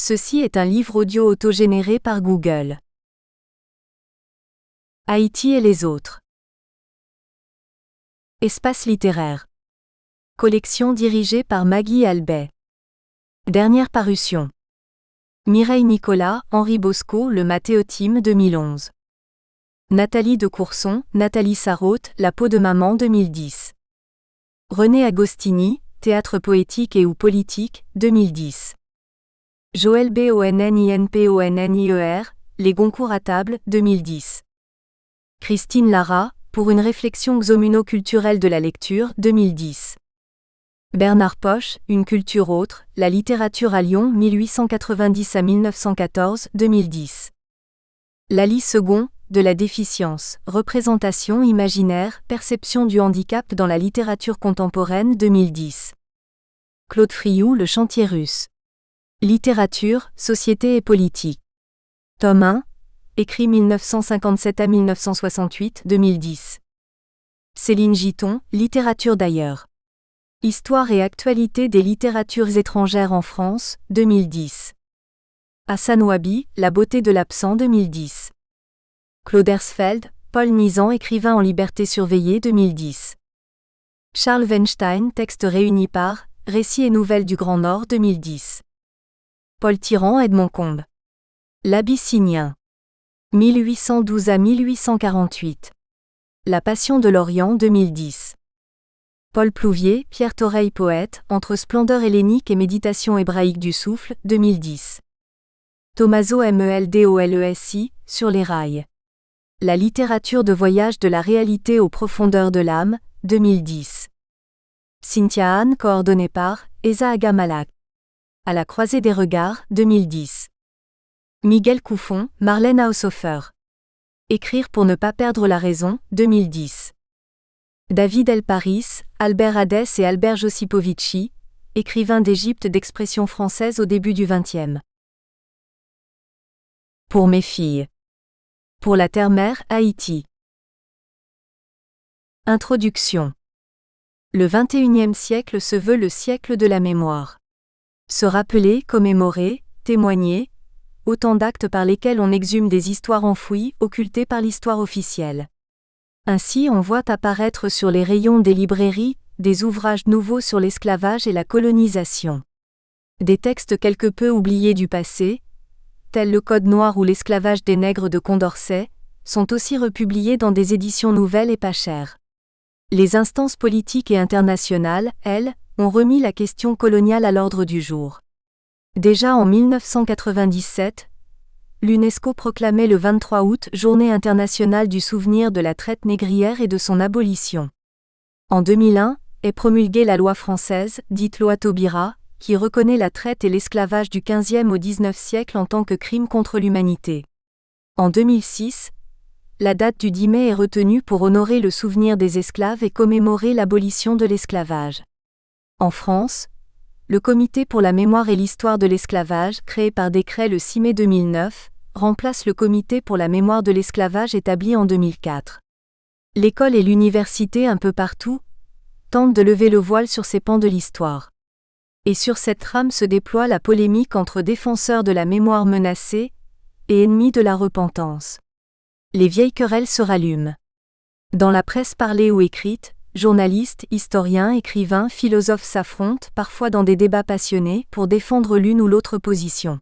Ceci est un livre audio autogénéré par Google. Haïti et les autres. Espace littéraire. Collection dirigée par Maggie Albet. Dernière parution. Mireille Nicolas, Henri Bosco, Le Mathéotime 2011. Nathalie de Courson, Nathalie Sarraute, La peau de maman 2010. René Agostini, Théâtre poétique et ou politique, 2010. Joël Bonninponier, Les Goncourt à table, 2010. Christine Lara, Pour une réflexion xomuno-culturelle de la lecture, 2010. Bernard Poche, Une culture autre, La littérature à Lyon 1890 à 1914, 2010. Lali Second, De la déficience, représentation imaginaire, perception du handicap dans la littérature contemporaine 2010. Claude Frioux, Le chantier russe. Littérature, société et politique. Tome 1, écrit 1957 à 1968, 2010. Céline Giton, Littérature d'ailleurs. Histoire et actualité des littératures étrangères en France, 2010. Hassan Wabi, La beauté de l'absent 2010. Claude Hersfeld, Paul Nizan, écrivain en liberté surveillée 2010. Charles Weinstein, texte réuni par Récits et nouvelles du Grand Nord 2010. Paul Tyran, Edmond Combe. L'Abyssinien. 1812 à 1848. La Passion de l'Orient 2010. Paul Plouvier, Pierre Thoreil poète, Entre splendeur hellénique et méditation hébraïque du souffle, 2010. Tommaso Meldolesi, Sur les rails. La littérature de voyage de la réalité aux profondeurs de l'âme, 2010. Cynthia Anne, coordonnée par Esa Agamalak. À la croisée des regards, 2010. Miguel Couffon, Marlène Haushofer. Écrire pour ne pas perdre la raison, 2010. David El Paris, Albert Hadès et Albert Josipovici, écrivains d'Égypte d'expression française au début du XXe. Pour mes filles. Pour la terre-mère, Haïti. Introduction. Le XXIe siècle se veut le siècle de la mémoire. Se rappeler, commémorer, témoigner, autant d'actes par lesquels on exhume des histoires enfouies, occultées par l'histoire officielle. Ainsi on voit apparaître sur les rayons des librairies, des ouvrages nouveaux sur l'esclavage et la colonisation. Des textes quelque peu oubliés du passé, tels le Code noir ou l'esclavage des nègres de Condorcet, sont aussi republiés dans des éditions nouvelles et pas chères. Les instances politiques et internationales, elles, ont remis la question coloniale à l'ordre du jour. Déjà en 1997, l'UNESCO proclamait le 23 août Journée internationale du souvenir de la traite négrière et de son abolition. En 2001, est promulguée la loi française, dite loi Taubira, qui reconnaît la traite et l'esclavage du XVe au XIXe siècle en tant que crime contre l'humanité. En 2006, la date du 10 mai est retenue pour honorer le souvenir des esclaves et commémorer l'abolition de l'esclavage. En France, le Comité pour la mémoire et l'histoire de l'esclavage, créé par décret le 6 mai 2009, remplace le Comité pour la mémoire de l'esclavage établi en 2004. L'école et l'université un peu partout tentent de lever le voile sur ces pans de l'histoire. Et sur cette trame se déploie la polémique entre défenseurs de la mémoire menacée et ennemis de la repentance. Les vieilles querelles se rallument. Dans la presse parlée ou écrite, journalistes, historiens, écrivains, philosophes s'affrontent, parfois dans des débats passionnés, pour défendre l'une ou l'autre position.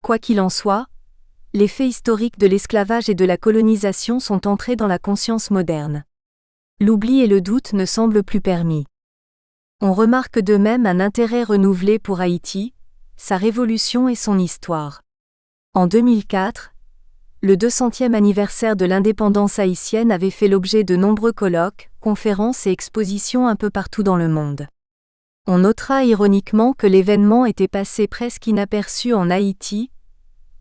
Quoi qu'il en soit, les faits historiques de l'esclavage et de la colonisation sont entrés dans la conscience moderne. L'oubli et le doute ne semblent plus permis. On remarque de même un intérêt renouvelé pour Haïti, sa révolution et son histoire. En 2004, le 200e anniversaire de l'indépendance haïtienne avait fait l'objet de nombreux colloques, conférences et expositions un peu partout dans le monde. On notera ironiquement que l'événement était passé presque inaperçu en Haïti,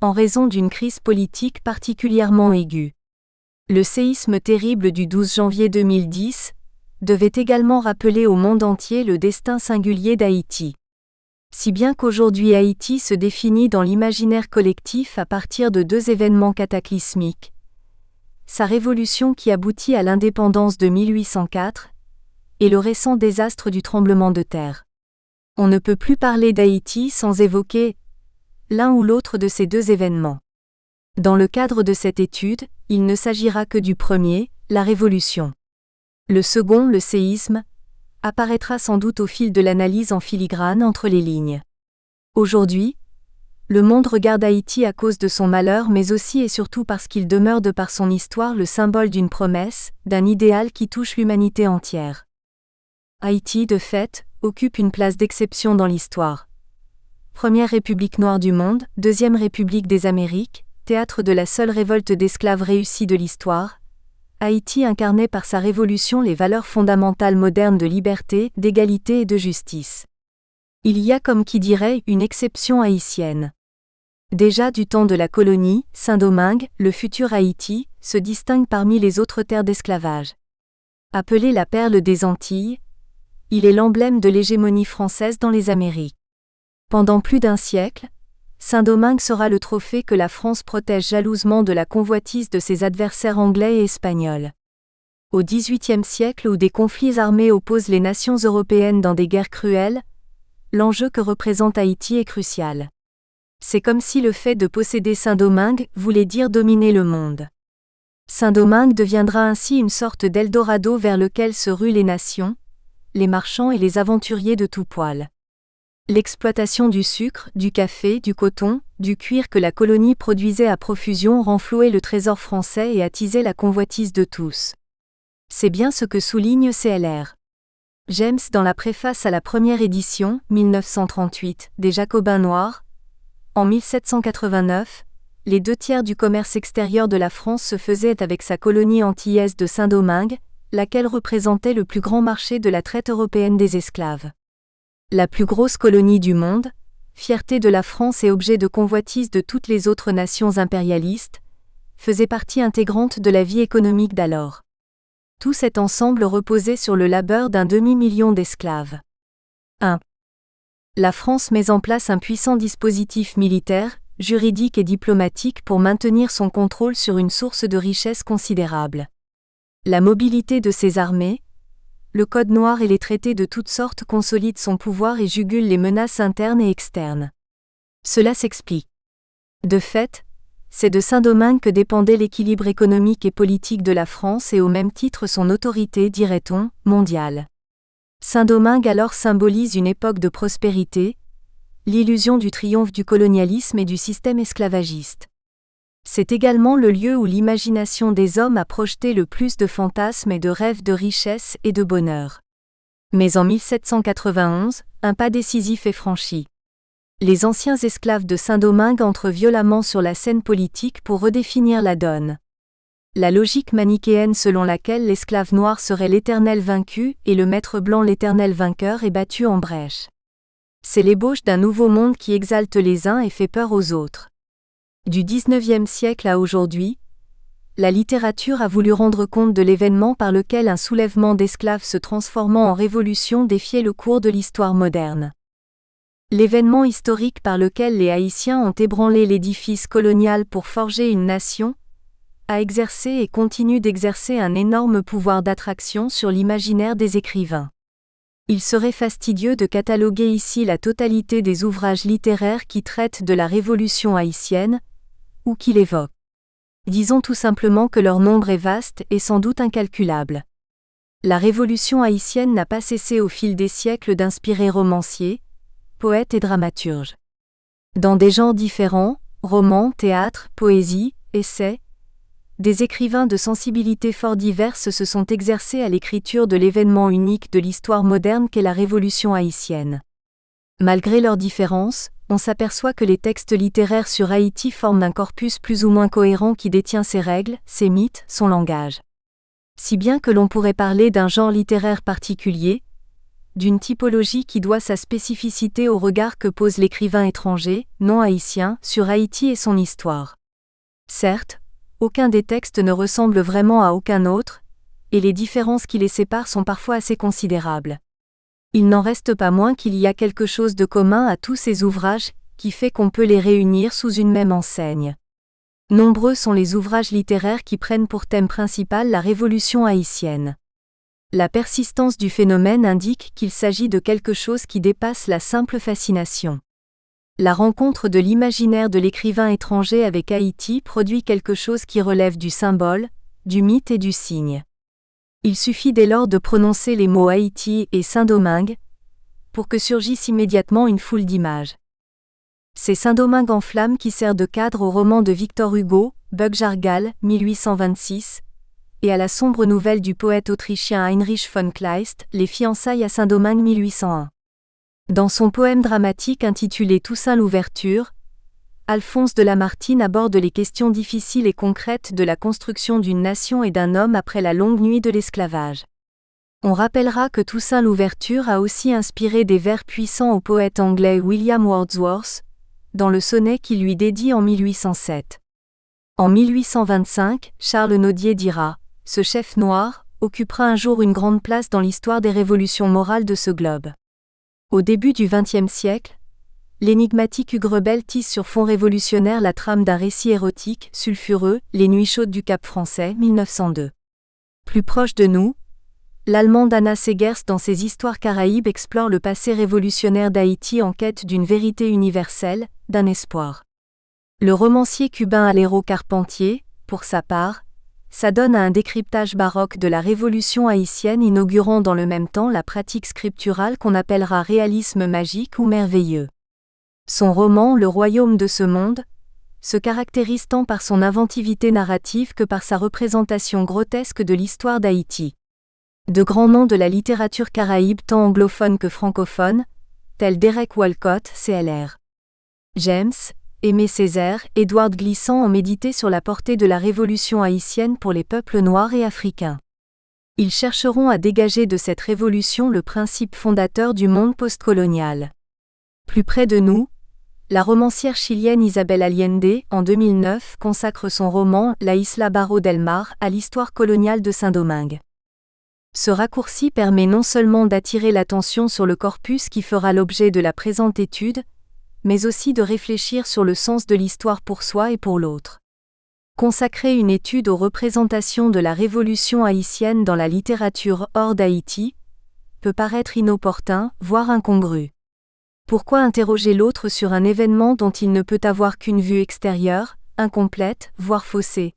en raison d'une crise politique particulièrement aiguë. Le séisme terrible du 12 janvier 2010 devait également rappeler au monde entier le destin singulier d'Haïti. Si bien qu'aujourd'hui Haïti se définit dans l'imaginaire collectif à partir de deux événements cataclysmiques. Sa révolution qui aboutit à l'indépendance de 1804, et le récent désastre du tremblement de terre. On ne peut plus parler d'Haïti sans évoquer l'un ou l'autre de ces deux événements. Dans le cadre de cette étude, il ne s'agira que du premier, la révolution. Le second, le séisme, apparaîtra sans doute au fil de l'analyse en filigrane entre les lignes. Aujourd'hui, le monde regarde Haïti à cause de son malheur mais aussi et surtout parce qu'il demeure de par son histoire le symbole d'une promesse, d'un idéal qui touche l'humanité entière. Haïti, de fait, occupe une place d'exception dans l'histoire. Première république noire du monde, deuxième république des Amériques, théâtre de la seule révolte d'esclaves réussie de l'histoire, Haïti incarnait par sa révolution les valeurs fondamentales modernes de liberté, d'égalité et de justice. Il y a comme qui dirait une exception haïtienne. Déjà du temps de la colonie, Saint-Domingue, le futur Haïti, se distingue parmi les autres terres d'esclavage. Appelé la perle des Antilles, il est l'emblème de l'hégémonie française dans les Amériques. Pendant plus d'un siècle, Saint-Domingue sera le trophée que la France protège jalousement de la convoitise de ses adversaires anglais et espagnols. Au XVIIIe siècle où des conflits armés opposent les nations européennes dans des guerres cruelles, l'enjeu que représente Haïti est crucial. C'est comme si le fait de posséder Saint-Domingue voulait dire dominer le monde. Saint-Domingue deviendra ainsi une sorte d'Eldorado vers lequel se ruent les nations, les marchands et les aventuriers de tout poil. L'exploitation du sucre, du café, du coton, du cuir que la colonie produisait à profusion renflouait le trésor français et attisait la convoitise de tous. C'est bien ce que souligne CLR. James dans la préface à la première édition, 1938, des Jacobins noirs. En 1789, les 2/3 du commerce extérieur de la France se faisaient avec sa colonie antillaise de Saint-Domingue, laquelle représentait le plus grand marché de la traite européenne des esclaves. La plus grosse colonie du monde, fierté de la France et objet de convoitise de toutes les autres nations impérialistes, faisait partie intégrante de la vie économique d'alors. Tout cet ensemble reposait sur le labeur d'un demi-million d'esclaves. 1. La France met en place un puissant dispositif militaire, juridique et diplomatique pour maintenir son contrôle sur une source de richesse considérable. La mobilité de ses armées, le code noir et les traités de toutes sortes consolident son pouvoir et jugulent les menaces internes et externes. Cela s'explique. De fait, c'est de Saint-Domingue que dépendait l'équilibre économique et politique de la France et au même titre son autorité, dirait-on, mondiale. Saint-Domingue alors symbolise une époque de prospérité, l'illusion du triomphe du colonialisme et du système esclavagiste. C'est également le lieu où l'imagination des hommes a projeté le plus de fantasmes et de rêves de richesse et de bonheur. Mais en 1791, un pas décisif est franchi. Les anciens esclaves de Saint-Domingue entrent violemment sur la scène politique pour redéfinir la donne. La logique manichéenne selon laquelle l'esclave noir serait l'éternel vaincu et le maître blanc l'éternel vainqueur est battue en brèche. C'est l'ébauche d'un nouveau monde qui exalte les uns et fait peur aux autres. Du XIXe siècle à aujourd'hui, la littérature a voulu rendre compte de l'événement par lequel un soulèvement d'esclaves se transformant en révolution défiait le cours de l'histoire moderne. L'événement historique par lequel les Haïtiens ont ébranlé l'édifice colonial pour forger une nation, a exercé et continue d'exercer un énorme pouvoir d'attraction sur l'imaginaire des écrivains. Il serait fastidieux de cataloguer ici la totalité des ouvrages littéraires qui traitent de la Révolution haïtienne, ou qui l'évoquent. Disons tout simplement que leur nombre est vaste et sans doute incalculable. La Révolution haïtienne n'a pas cessé au fil des siècles d'inspirer romanciers, poètes et dramaturges. Dans des genres différents, romans, théâtre, poésie, essais, des écrivains de sensibilités fort diverses se sont exercés à l'écriture de l'événement unique de l'histoire moderne qu'est la Révolution haïtienne. Malgré leurs différences, on s'aperçoit que les textes littéraires sur Haïti forment un corpus plus ou moins cohérent qui détient ses règles, ses mythes, son langage. Si bien que l'on pourrait parler d'un genre littéraire particulier, d'une typologie qui doit sa spécificité au regard que pose l'écrivain étranger, non haïtien, sur Haïti et son histoire. Certes, aucun des textes ne ressemble vraiment à aucun autre, et les différences qui les séparent sont parfois assez considérables. Il n'en reste pas moins qu'il y a quelque chose de commun à tous ces ouvrages, qui fait qu'on peut les réunir sous une même enseigne. Nombreux sont les ouvrages littéraires qui prennent pour thème principal la Révolution haïtienne. La persistance du phénomène indique qu'il s'agit de quelque chose qui dépasse la simple fascination. La rencontre de l'imaginaire de l'écrivain étranger avec Haïti produit quelque chose qui relève du symbole, du mythe et du signe. Il suffit dès lors de prononcer les mots Haïti et Saint-Domingue pour que surgisse immédiatement une foule d'images. C'est Saint-Domingue en flammes qui sert de cadre au roman de Victor Hugo, Bug-Jargal, 1826, et à la sombre nouvelle du poète autrichien Heinrich von Kleist, Les fiançailles à Saint-Domingue 1801. Dans son poème dramatique intitulé Toussaint l'ouverture, Alphonse de Lamartine aborde les questions difficiles et concrètes de la construction d'une nation et d'un homme après la longue nuit de l'esclavage. On rappellera que Toussaint l'ouverture a aussi inspiré des vers puissants au poète anglais William Wordsworth, dans le sonnet qu'il lui dédie en 1807. En 1825, Charles Nodier dira « Ce chef noir occupera un jour une grande place dans l'histoire des révolutions morales de ce globe ». Au début du XXe siècle, l'énigmatique Hugues Rebel tisse sur fond révolutionnaire la trame d'un récit érotique, sulfureux, Les Nuits chaudes du Cap français, 1902. Plus proche de nous, l'Allemande Anna Segers dans ses Histoires caraïbes explore le passé révolutionnaire d'Haïti en quête d'une vérité universelle, d'un espoir. Le romancier cubain Alero Carpentier, pour sa part, s'adonne à un décryptage baroque de la révolution haïtienne inaugurant dans le même temps la pratique scripturale qu'on appellera réalisme magique ou merveilleux. Son roman Le royaume de ce monde se caractérise tant par son inventivité narrative que par sa représentation grotesque de l'histoire d'Haïti. De grands noms de la littérature caraïbe tant anglophone que francophone, tels Derek Walcott, CLR. James, Aimé Césaire, Édouard Glissant ont médité sur la portée de la révolution haïtienne pour les peuples noirs et africains. Ils chercheront à dégager de cette révolution le principe fondateur du monde postcolonial. Plus près de nous, la romancière chilienne Isabel Allende, en 2009, consacre son roman La Isla Barro del Mar à l'histoire coloniale de Saint-Domingue. Ce raccourci permet non seulement d'attirer l'attention sur le corpus qui fera l'objet de la présente étude, mais aussi de réfléchir sur le sens de l'histoire pour soi et pour l'autre. Consacrer une étude aux représentations de la révolution haïtienne dans la littérature hors d'Haïti peut paraître inopportun, voire incongru. Pourquoi interroger l'autre sur un événement dont il ne peut avoir qu'une vue extérieure, incomplète, voire faussée ?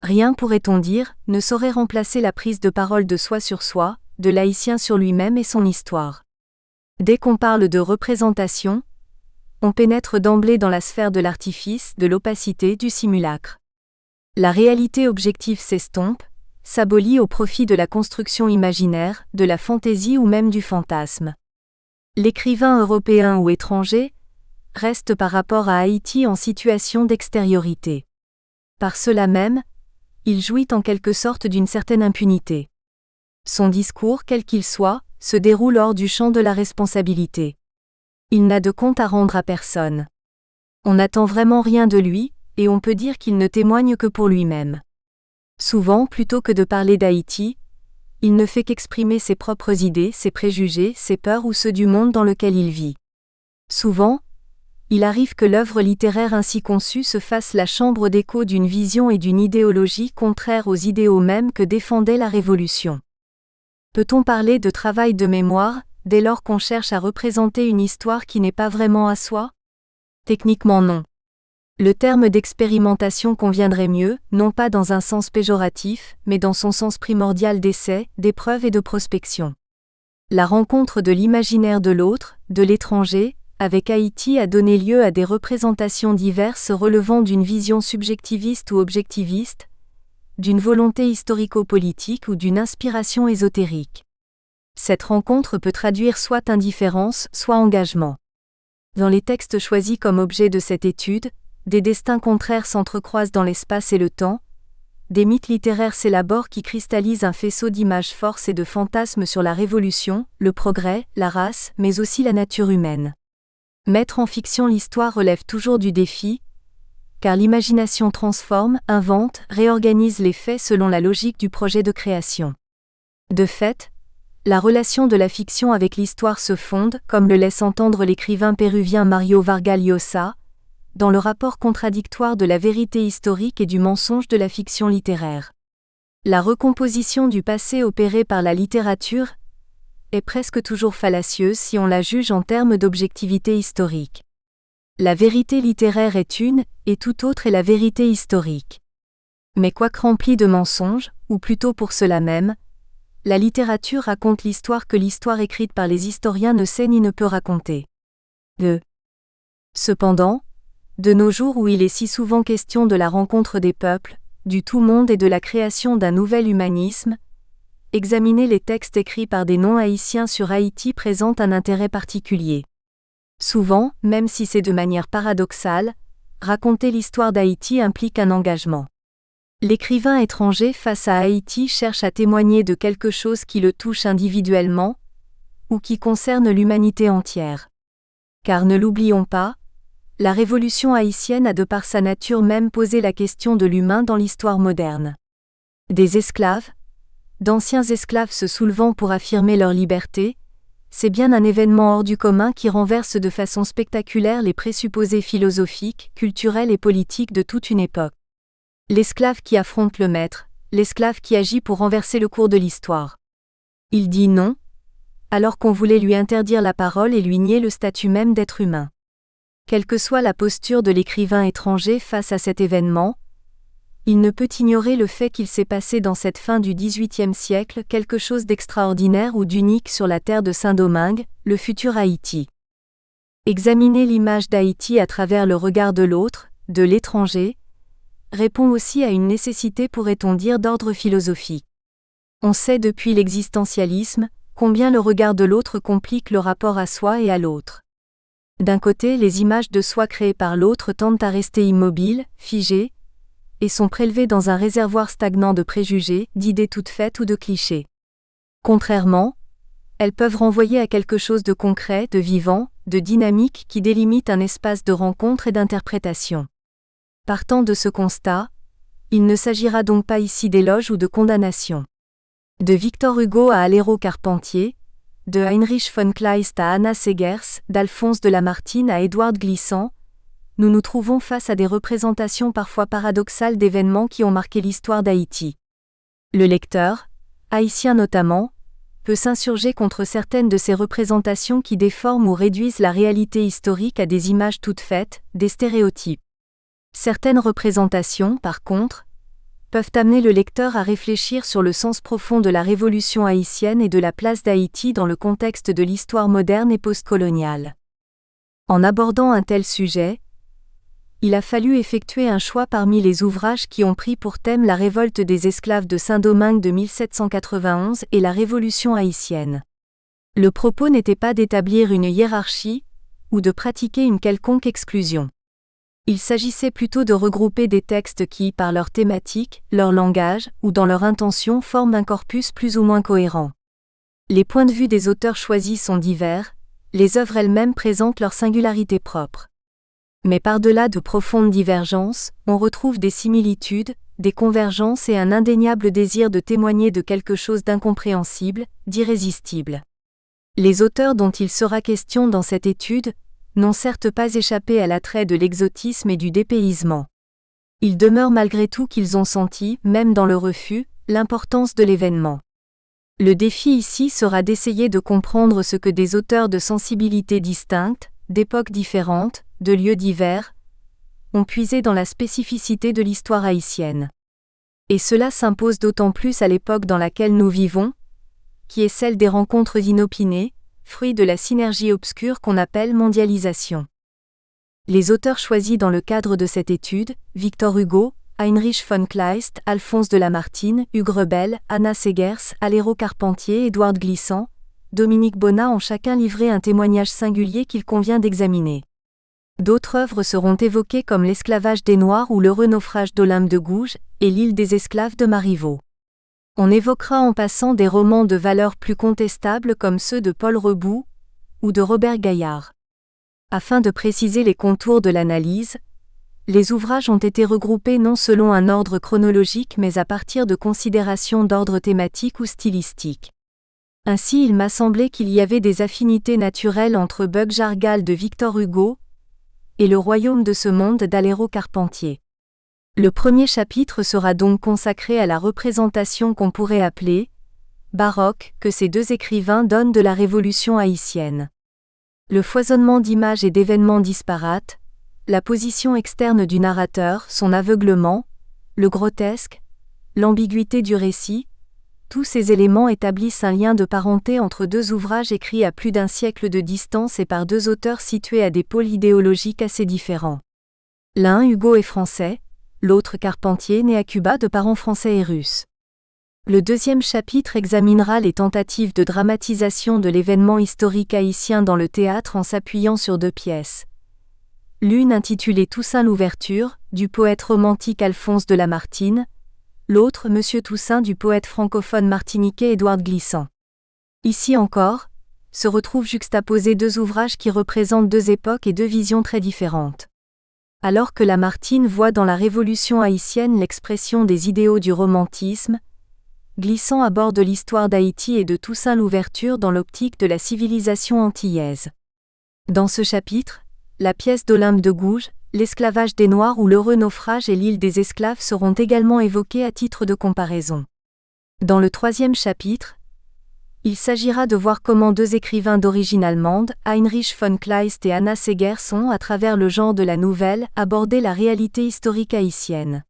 Rien, pourrait-on dire, ne saurait remplacer la prise de parole de soi sur soi, de l'haïtien sur lui-même et son histoire. Dès qu'on parle de représentation, on pénètre d'emblée dans la sphère de l'artifice, de l'opacité, du simulacre. La réalité objective s'estompe, s'abolit au profit de la construction imaginaire, de la fantaisie ou même du fantasme. L'écrivain européen ou étranger reste par rapport à Haïti en situation d'extériorité. Par cela même, il jouit en quelque sorte d'une certaine impunité. Son discours, quel qu'il soit, se déroule hors du champ de la responsabilité. Il n'a de compte à rendre à personne. On n'attend vraiment rien de lui, et on peut dire qu'il ne témoigne que pour lui-même. Souvent, plutôt que de parler d'Haïti, il ne fait qu'exprimer ses propres idées, ses préjugés, ses peurs ou ceux du monde dans lequel il vit. Souvent, il arrive que l'œuvre littéraire ainsi conçue se fasse la chambre d'écho d'une vision et d'une idéologie contraires aux idéaux mêmes que défendait la Révolution. Peut-on parler de travail de mémoire, dès lors qu'on cherche à représenter une histoire qui n'est pas vraiment à soi ? Techniquement non. Le terme d'expérimentation conviendrait mieux, non pas dans un sens péjoratif, mais dans son sens primordial d'essai, d'épreuve et de prospection. La rencontre de l'imaginaire de l'autre, de l'étranger, avec Haïti a donné lieu à des représentations diverses relevant d'une vision subjectiviste ou objectiviste, d'une volonté historico-politique ou d'une inspiration ésotérique. Cette rencontre peut traduire soit indifférence, soit engagement. Dans les textes choisis comme objet de cette étude, des destins contraires s'entrecroisent dans l'espace et le temps, des mythes littéraires s'élaborent qui cristallisent un faisceau d'images forces et de fantasmes sur la révolution, le progrès, la race, mais aussi la nature humaine. Mettre en fiction l'histoire relève toujours du défi, car l'imagination transforme, invente, réorganise les faits selon la logique du projet de création. De fait, la relation de la fiction avec l'histoire se fonde, comme le laisse entendre l'écrivain péruvien Mario Vargas Llosa, dans le rapport contradictoire de la vérité historique et du mensonge de la fiction littéraire. La recomposition du passé opérée par la littérature est presque toujours fallacieuse si on la juge en termes d'objectivité historique. La vérité littéraire est une, et tout autre est la vérité historique. Mais quoique remplie de mensonges, ou plutôt pour cela même, la littérature raconte l'histoire que l'histoire écrite par les historiens ne sait ni ne peut raconter. Cependant, de nos jours où il est si souvent question de la rencontre des peuples, du tout-monde et de la création d'un nouvel humanisme, examiner les textes écrits par des non-haïtiens sur Haïti présente un intérêt particulier. Souvent, même si c'est de manière paradoxale, raconter l'histoire d'Haïti implique un engagement. L'écrivain étranger face à Haïti cherche à témoigner de quelque chose qui le touche individuellement, ou qui concerne l'humanité entière. Car ne l'oublions pas, la révolution haïtienne a de par sa nature même posé la question de l'humain dans l'histoire moderne. Des esclaves, d'anciens esclaves se soulevant pour affirmer leur liberté, c'est bien un événement hors du commun qui renverse de façon spectaculaire les présupposés philosophiques, culturels et politiques de toute une époque. L'esclave qui affronte le maître, l'esclave qui agit pour renverser le cours de l'histoire. Il dit non, alors qu'on voulait lui interdire la parole et lui nier le statut même d'être humain. Quelle que soit la posture de l'écrivain étranger face à cet événement, il ne peut ignorer le fait qu'il s'est passé dans cette fin du XVIIIe siècle quelque chose d'extraordinaire ou d'unique sur la terre de Saint-Domingue, le futur Haïti. Examiner l'image d'Haïti à travers le regard de l'autre, de l'étranger, répond aussi à une nécessité, pourrait-on dire, d'ordre philosophique. On sait depuis l'existentialisme combien le regard de l'autre complique le rapport à soi et à l'autre. D'un côté, les images de soi créées par l'autre tendent à rester immobiles, figées, et sont prélevées dans un réservoir stagnant de préjugés, d'idées toutes faites ou de clichés. Contrairement, elles peuvent renvoyer à quelque chose de concret, de vivant, de dynamique qui délimite un espace de rencontre et d'interprétation. Partant de ce constat, il ne s'agira donc pas ici d'éloge ou de condamnation. De Victor Hugo à Aléro Carpentier, de Heinrich von Kleist à Anna Seghers, d'Alphonse de Lamartine à Édouard Glissant, nous nous trouvons face à des représentations parfois paradoxales d'événements qui ont marqué l'histoire d'Haïti. Le lecteur, haïtien notamment, peut s'insurger contre certaines de ces représentations qui déforment ou réduisent la réalité historique à des images toutes faites, des stéréotypes. Certaines représentations, par contre, peuvent amener le lecteur à réfléchir sur le sens profond de la révolution haïtienne et de la place d'Haïti dans le contexte de l'histoire moderne et postcoloniale. En abordant un tel sujet, il a fallu effectuer un choix parmi les ouvrages qui ont pris pour thème la révolte des esclaves de Saint-Domingue de 1791 et la révolution haïtienne. Le propos n'était pas d'établir une hiérarchie, ou de pratiquer une quelconque exclusion. Il s'agissait plutôt de regrouper des textes qui, par leur thématique, leur langage, ou dans leur intention forment un corpus plus ou moins cohérent. Les points de vue des auteurs choisis sont divers, les œuvres elles-mêmes présentent leur singularité propre. Mais par-delà de profondes divergences, on retrouve des similitudes, des convergences et un indéniable désir de témoigner de quelque chose d'incompréhensible, d'irrésistible. Les auteurs dont il sera question dans cette étude n'ont certes pas échappé à l'attrait de l'exotisme et du dépaysement. Il demeure malgré tout qu'ils ont senti, même dans le refus, l'importance de l'événement. Le défi ici sera d'essayer de comprendre ce que des auteurs de sensibilités distinctes, d'époques différentes, de lieux divers, ont puisé dans la spécificité de l'histoire haïtienne. Et cela s'impose d'autant plus à l'époque dans laquelle nous vivons, qui est celle des rencontres inopinées, fruit de la synergie obscure qu'on appelle mondialisation. Les auteurs choisis dans le cadre de cette étude, Victor Hugo, Heinrich von Kleist, Alphonse de Lamartine, Hugues Rebel, Anna Seghers, Aléro Carpentier, Édouard Glissant, Dominique Bonnat ont chacun livré un témoignage singulier qu'il convient d'examiner. D'autres œuvres seront évoquées comme L'esclavage des Noirs ou L'heureux naufrage d'Olympe de Gouges et L'île des esclaves de Marivaux. On évoquera en passant des romans de valeur plus contestable comme ceux de Paul Reboux ou de Robert Gaillard. Afin de préciser les contours de l'analyse, les ouvrages ont été regroupés non selon un ordre chronologique mais à partir de considérations d'ordre thématique ou stylistique. Ainsi il m'a semblé qu'il y avait des affinités naturelles entre Bug Jargal de Victor Hugo et Le royaume de ce monde d'Aléro Carpentier. Le premier chapitre sera donc consacré à la représentation qu'on pourrait appeler baroque que ces deux écrivains donnent de la révolution haïtienne. Le foisonnement d'images et d'événements disparates, la position externe du narrateur, son aveuglement, le grotesque, l'ambiguïté du récit, tous ces éléments établissent un lien de parenté entre deux ouvrages écrits à plus d'un siècle de distance et par deux auteurs situés à des pôles idéologiques assez différents. L'un, Hugo, est français, l'autre Carpentier, né à Cuba de parents français et russes. Le deuxième chapitre examinera les tentatives de dramatisation de l'événement historique haïtien dans le théâtre en s'appuyant sur deux pièces. L'une intitulée Toussaint l'ouverture, du poète romantique Alphonse de Lamartine, l'autre Monsieur Toussaint du poète francophone martiniquais Édouard Glissant. Ici encore, se retrouvent juxtaposés deux ouvrages qui représentent deux époques et deux visions très différentes. Alors que Lamartine voit dans la Révolution haïtienne l'expression des idéaux du romantisme, Glissant aborde l'histoire d'Haïti et de Toussaint l'ouverture dans l'optique de la civilisation antillaise. Dans ce chapitre, la pièce d'Olympe de Gouges, l'esclavage des Noirs ou l'heureux naufrage et l'île des esclaves seront également évoqués à titre de comparaison. Dans le troisième chapitre, il s'agira de voir comment deux écrivains d'origine allemande, Heinrich von Kleist et Anna Seghers ont, à travers le genre de la nouvelle, abordé la réalité historique haïtienne.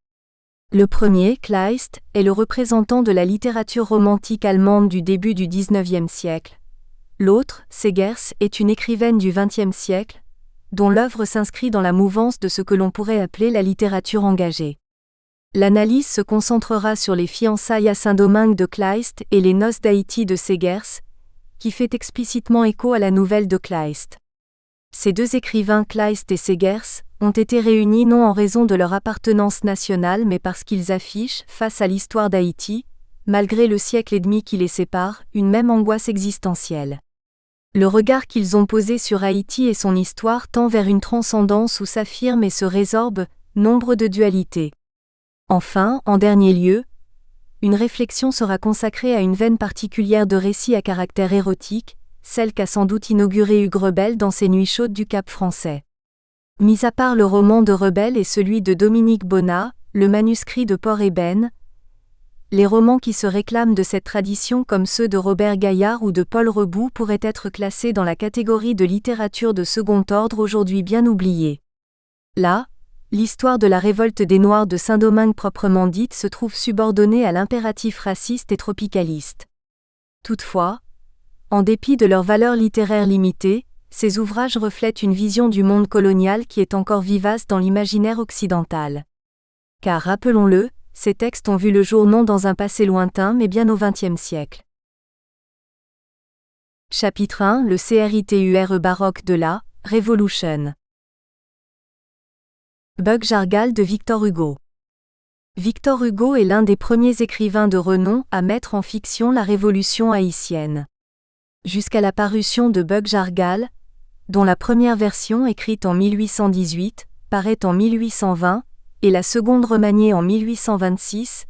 Le premier, Kleist, est le représentant de la littérature romantique allemande du début du XIXe siècle. L'autre, Seghers, est une écrivaine du XXe siècle, dont l'œuvre s'inscrit dans la mouvance de ce que l'on pourrait appeler la littérature engagée. L'analyse se concentrera sur les fiançailles à Saint-Domingue de Kleist et les noces d'Haïti de Seghers, qui fait explicitement écho à la nouvelle de Kleist. Ces deux écrivains, Kleist et Seghers, ont été réunis non en raison de leur appartenance nationale mais parce qu'ils affichent, face à l'histoire d'Haïti, malgré le siècle et demi qui les sépare, une même angoisse existentielle. Le regard qu'ils ont posé sur Haïti et son histoire tend vers une transcendance où s'affirment et se résorbent nombre de dualités. Enfin, en dernier lieu, une réflexion sera consacrée à une veine particulière de récit à caractère érotique, celle qu'a sans doute inaugurée Hugues Rebel dans ses Nuits chaudes du Cap français. Mis à part le roman de Rebel et celui de Dominique Bonnat, le manuscrit de Port-Ébène, les romans qui se réclament de cette tradition comme ceux de Robert Gaillard ou de Paul Reboux pourraient être classés dans la catégorie de littérature de second ordre aujourd'hui bien oubliée. Là, l'histoire de la révolte des Noirs de Saint-Domingue proprement dite se trouve subordonnée à l'impératif raciste et tropicaliste. Toutefois, en dépit de leur valeur littéraire limitée, ces ouvrages reflètent une vision du monde colonial qui est encore vivace dans l'imaginaire occidental. Car rappelons-le, ces textes ont vu le jour non dans un passé lointain mais bien au XXe siècle. Chapitre 1 Le CRITURE baroque de la Révolution. Bug Jargal de Victor Hugo. Victor Hugo est l'un des premiers écrivains de renom à mettre en fiction la Révolution haïtienne. Jusqu'à la parution de Bug Jargal, dont la première version écrite en 1818, paraît en 1820, et la seconde remaniée en 1826,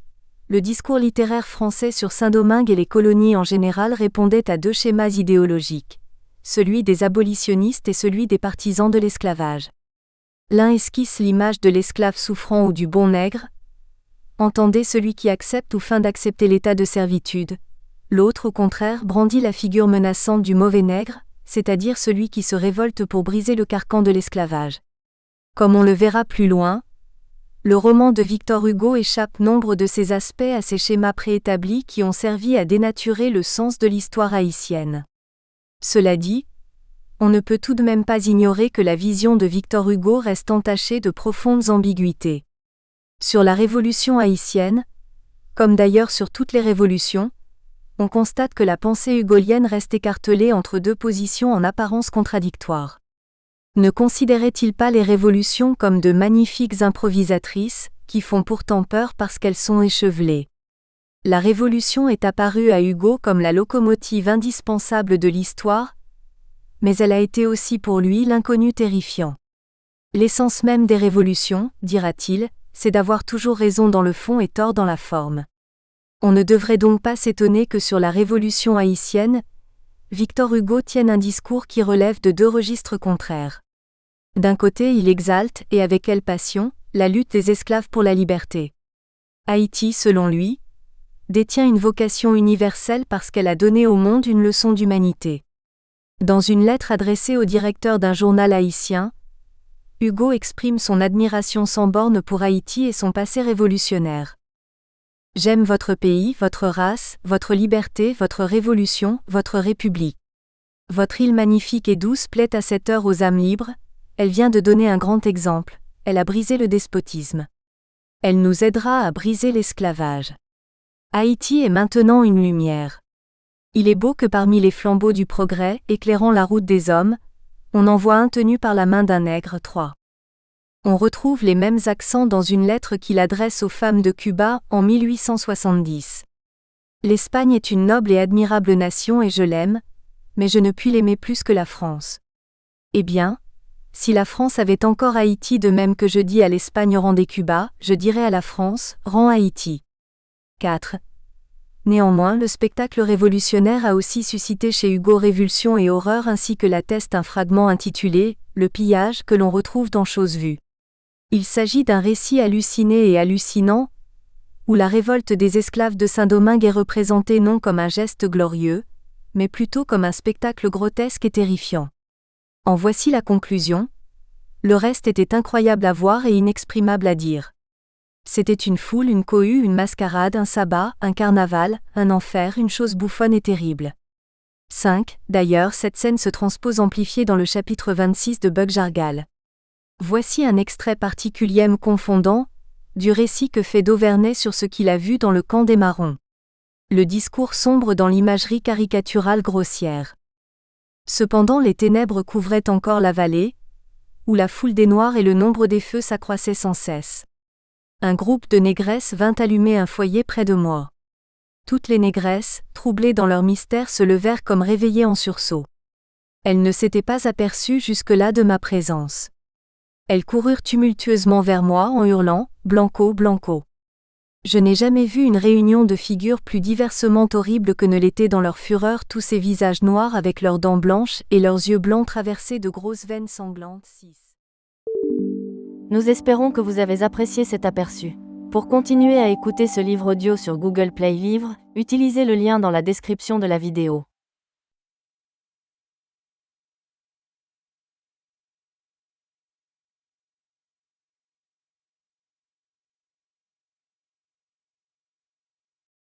le discours littéraire français sur Saint-Domingue et les colonies en général répondait à deux schémas idéologiques, celui des abolitionnistes et celui des partisans de l'esclavage. L'un esquisse l'image de l'esclave souffrant ou du bon nègre, entendez celui qui accepte ou feint d'accepter l'état de servitude. L'autre, au contraire, brandit la figure menaçante du mauvais nègre, c'est-à-dire celui qui se révolte pour briser le carcan de l'esclavage. Comme on le verra plus loin, le roman de Victor Hugo échappe nombre de ces aspects à ces schémas préétablis qui ont servi à dénaturer le sens de l'histoire haïtienne. Cela dit, on ne peut tout de même pas ignorer que la vision de Victor Hugo reste entachée de profondes ambiguïtés. Sur la révolution haïtienne, comme d'ailleurs sur toutes les révolutions, on constate que la pensée hugolienne reste écartelée entre deux positions en apparence contradictoires. Ne considérait-il pas les révolutions comme de magnifiques improvisatrices, qui font pourtant peur parce qu'elles sont échevelées? La révolution est apparue à Hugo comme la locomotive indispensable de l'histoire, mais elle a été aussi pour lui l'inconnu terrifiant. L'essence même des révolutions, dira-t-il, c'est d'avoir toujours raison dans le fond et tort dans la forme. On ne devrait donc pas s'étonner que sur la révolution haïtienne, Victor Hugo tienne un discours qui relève de deux registres contraires. D'un côté, il exalte, et avec quelle passion, la lutte des esclaves pour la liberté. Haïti, selon lui, détient une vocation universelle parce qu'elle a donné au monde une leçon d'humanité. Dans une lettre adressée au directeur d'un journal haïtien, Hugo exprime son admiration sans borne pour Haïti et son passé révolutionnaire. J'aime votre pays, votre race, votre liberté, votre révolution, votre république. Votre île magnifique et douce plaît à cette heure aux âmes libres, elle vient de donner un grand exemple, elle a brisé le despotisme. Elle nous aidera à briser l'esclavage. Haïti est maintenant une lumière. Il est beau que parmi les flambeaux du progrès, éclairant la route des hommes, on en voit un tenu par la main d'un nègre. 3. On retrouve les mêmes accents dans une lettre qu'il adresse aux femmes de Cuba en 1870. L'Espagne est une noble et admirable nation et je l'aime, mais je ne puis l'aimer plus que la France. Eh bien, si la France avait encore Haïti de même que je dis à l'Espagne rendez Cuba, je dirais à la France, rends Haïti. 4. Néanmoins, le spectacle révolutionnaire a aussi suscité chez Hugo révulsion et horreur ainsi que l'atteste un fragment intitulé « Le pillage » que l'on retrouve dans Chose vue. Il s'agit d'un récit halluciné et hallucinant, où la révolte des esclaves de Saint-Domingue est représentée non comme un geste glorieux, mais plutôt comme un spectacle grotesque et terrifiant. En voici la conclusion. Le reste était incroyable à voir et inexprimable à dire. C'était une foule, une cohue, une mascarade, un sabbat, un carnaval, un enfer, une chose bouffonne et terrible. 5. D'ailleurs, cette scène se transpose amplifiée dans le chapitre 26 de Bug Jargal. Voici un extrait particulièrement confondant, du récit que fait Dauvernet sur ce qu'il a vu dans le camp des Marrons. Le discours sombre dans l'imagerie caricaturale grossière. Cependant les ténèbres couvraient encore la vallée, où la foule des Noirs et le nombre des feux s'accroissaient sans cesse. Un groupe de négresses vint allumer un foyer près de moi. Toutes les négresses, troublées dans leur mystère, se levèrent comme réveillées en sursaut. Elles ne s'étaient pas aperçues jusque-là de ma présence. Elles coururent tumultueusement vers moi en hurlant « Blanco, Blanco ». Je n'ai jamais vu une réunion de figures plus diversement horribles que ne l'étaient dans leur fureur tous ces visages noirs avec leurs dents blanches et leurs yeux blancs traversés de grosses veines sanglantes. 6. Nous espérons que vous avez apprécié cet aperçu. Pour continuer à écouter ce livre audio sur Google Play Livres, utilisez le lien dans la description de la vidéo.